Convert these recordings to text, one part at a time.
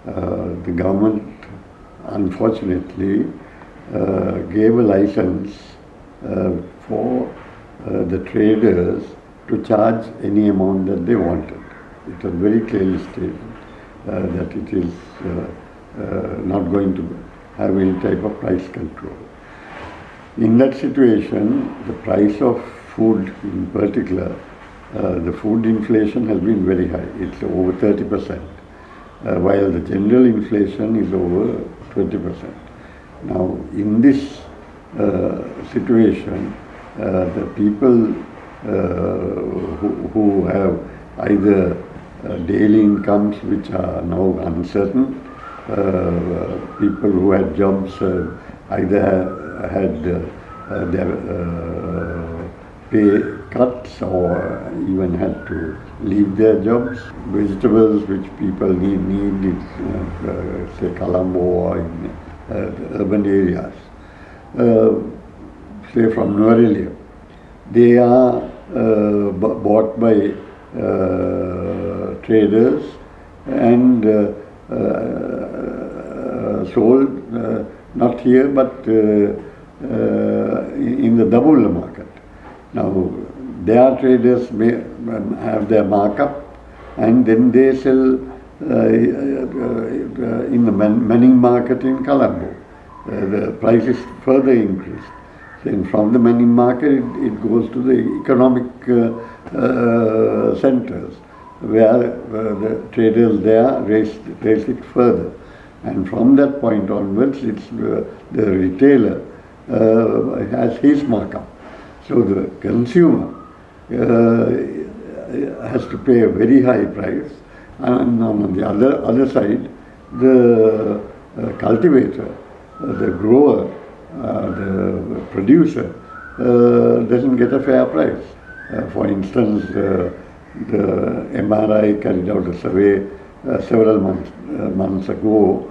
The government unfortunately gave a license for the traders to charge any amount that they wanted. It was very clearly stated that it is not going to have any type of price control. In that situation, the price of food in particular, the food inflation has been very high. It's over 30%, while the general inflation is over 20%. Now, in this situation, the people who have either daily incomes which are now uncertain, people who had jobs either had their pay cuts or even had to leave their jobs. Vegetables which people need in say Colombo or in the urban areas, say from Nuvarelia, they are bought by traders and sold not here but in the Dabula market. Now, their traders may have their markup and then they sell in the Manning market in Colombo. The price is further increased. Then from the Manning market it goes to the economic centers where the traders there raise it further. And from that point onwards, it's the retailer has his markup. So the consumer has to pay a very high price, and on the other side, the cultivator, the grower, the producer doesn't get a fair price. For instance, the MRI carried out a survey several months ago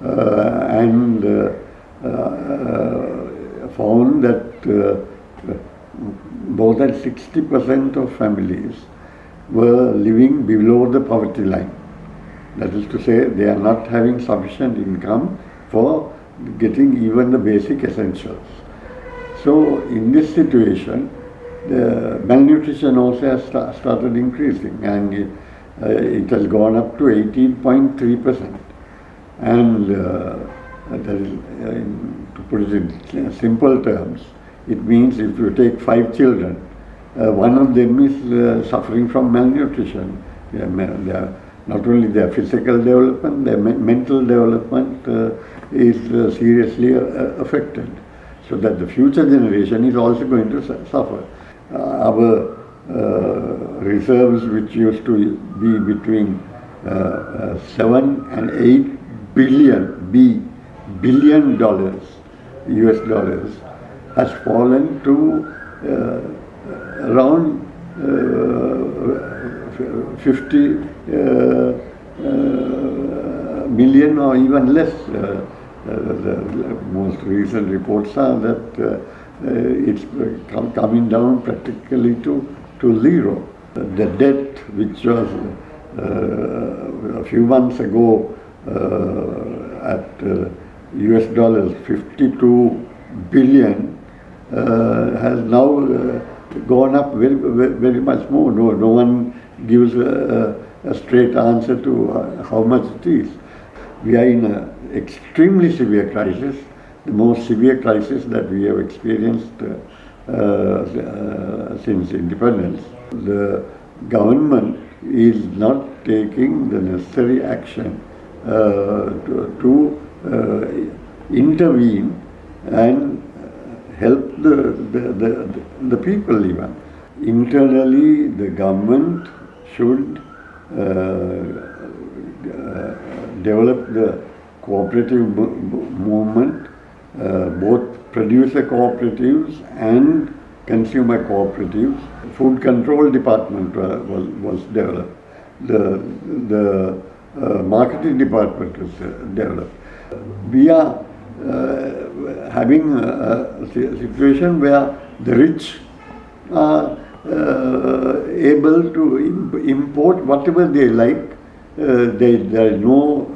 and found that more than 60% of families were living below the poverty line. That is to say, they are not having sufficient income for getting even the basic essentials. So in this situation, the malnutrition also has started increasing, and it has gone up to 18.3%. And that is, to put it in simple terms, it means if you take 5 children, one of them is suffering from malnutrition. Not only their physical development, their mental development is seriously affected. So that the future generation is also going to suffer. Our reserves, which used to be between 7 and 8 billion dollars, US dollars, has fallen to around 50 million or even less. The most recent reports are that it's coming down practically to zero. The debt, which was a few months ago at US dollars 52 billion, has now gone up very much more. No one gives a straight answer to how much it is. We are in an extremely severe crisis, the most severe crisis that we have experienced since independence. The government is not taking the necessary action to intervene and help the people even. Internally, the government should develop the cooperative movement, both producer cooperatives and consumer cooperatives. Food control department was developed. The marketing department was developed. We are having a situation where the rich are able to import whatever they like there is no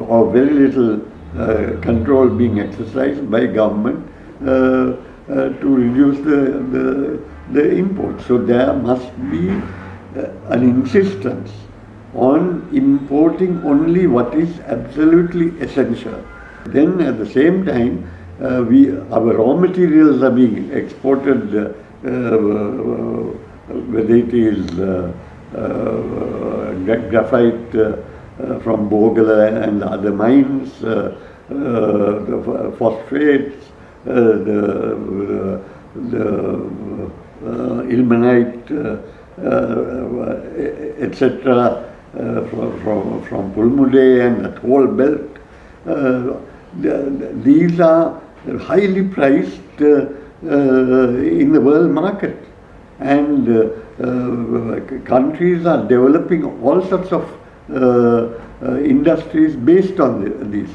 or very little control being exercised by government to reduce the imports. So there must be an insistence on importing only what is absolutely essential. Then at the same time, our raw materials are being exported, whether it is graphite from Bogala and other mines, the phosphates, the ilmenite, etc. From Pulmude and that whole belt. These are highly priced in the world market, and countries are developing all sorts of industries based on these,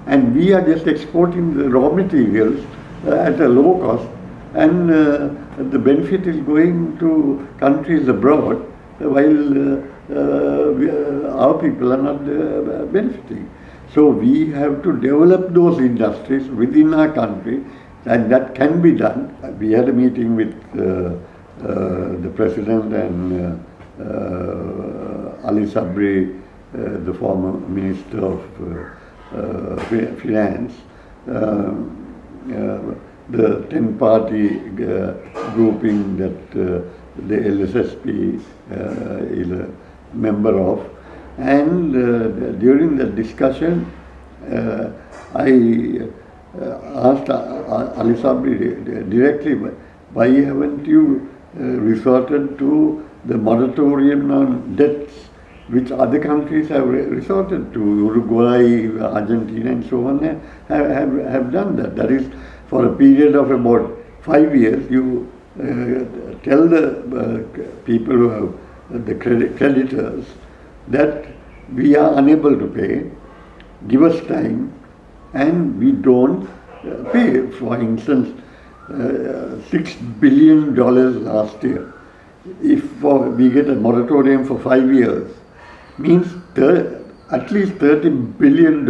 and we are just exporting the raw materials at a low cost, and the benefit is going to countries abroad, while our people are not benefiting. So we have to develop those industries within our country, and that can be done. We had a meeting with the President and Ali Sabri, the former Minister of Finance. The 10-party grouping that the LSSP is a member of. And during the discussion, I asked Ali Sabri directly, why haven't you resorted to the moratorium on debts which other countries have resorted to? Uruguay, Argentina and so on have done that. That is, for a period of about 5 years, you tell the people who have the creditors that we are unable to pay, give us time, and we don't pay. For instance, $6 billion last year. If we get a moratorium for 5 years, means at least $30 billion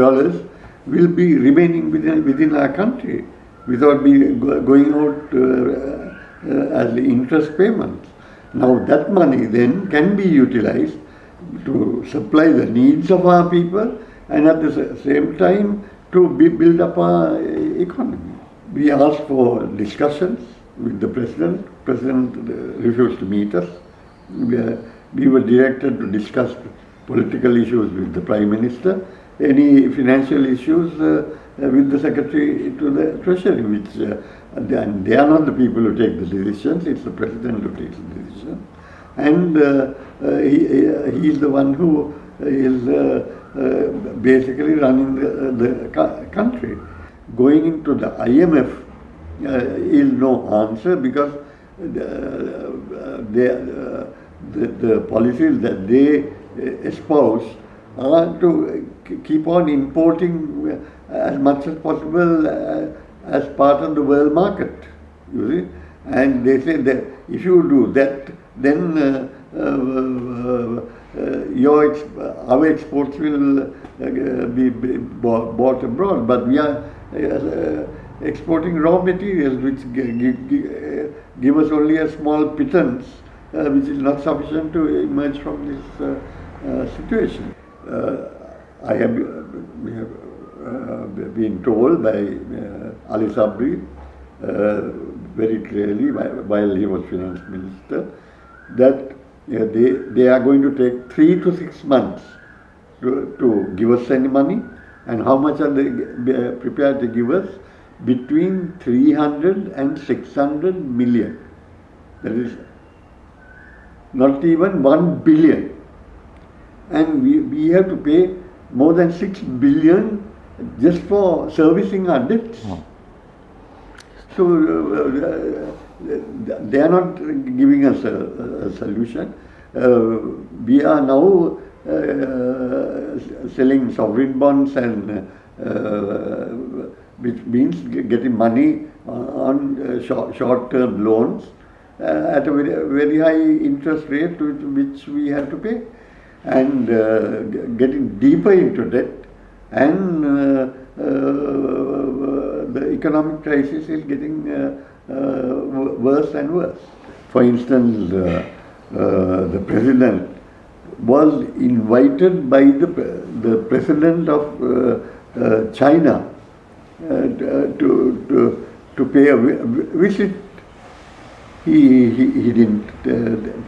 will be remaining within our country without going out as interest payments. Now that money then can be utilized to supply the needs of our people, and at the same time to build up our economy. We asked for discussions with the President. President refused to meet us. We were directed to discuss political issues with the Prime Minister, any financial issues with the Secretary to the Treasury, which and they are not the people who take the decisions, it's the President who takes the decision. And he is the one who is basically running the country. Going into the IMF is no answer, because the policies that they espouse are to keep on importing as much as possible as part of the world market, you see. And they say that if you do that, then our exports will be bought abroad. But we are exporting raw materials which give us only a small pittance, which is not sufficient to emerge from this situation. We have been told by Ali Sabri very clearly while he was finance minister that they are going to take 3 to 6 months to give us any money, and how much are they prepared to give us? Between 300 and 600 million. That is not even 1 billion. And we have to pay more than 6 billion just for servicing our debts. So they are not giving us a solution. We are now selling sovereign bonds, and which means getting money on short-term loans at a very high interest rate which we have to pay, and getting deeper into debt, and the economic crisis is getting worse and worse. For instance, the president was invited by the president of China to pay a visit. He didn't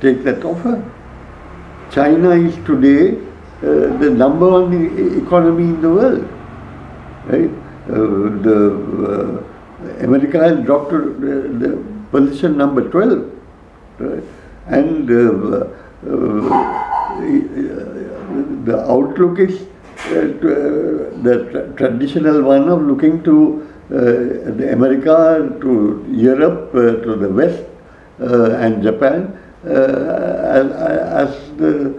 take that offer. China is today the number one economy in the world. Right? America has dropped to the position number 12. Right? And the outlook is the traditional one of looking to the America, to Europe, to the West and Japan as the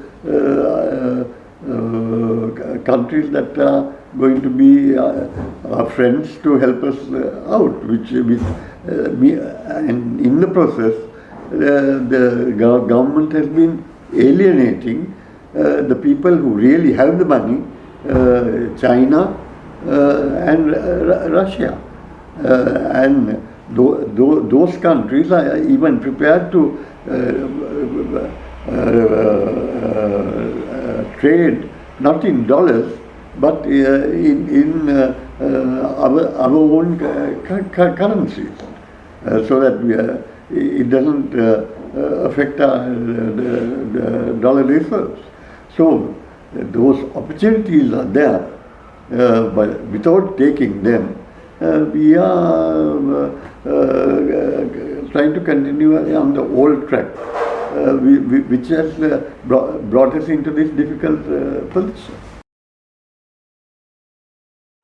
countries that are going to be our friends to help us out, and in the process the government has been alienating the people who really have the money, China and Russia, and those countries are even prepared to trade not in dollars but in our own currencies, so that it doesn't affect the dollar reserves. So those opportunities are there, but without taking them, we are trying to continue on the old track, which has brought us into this difficult position.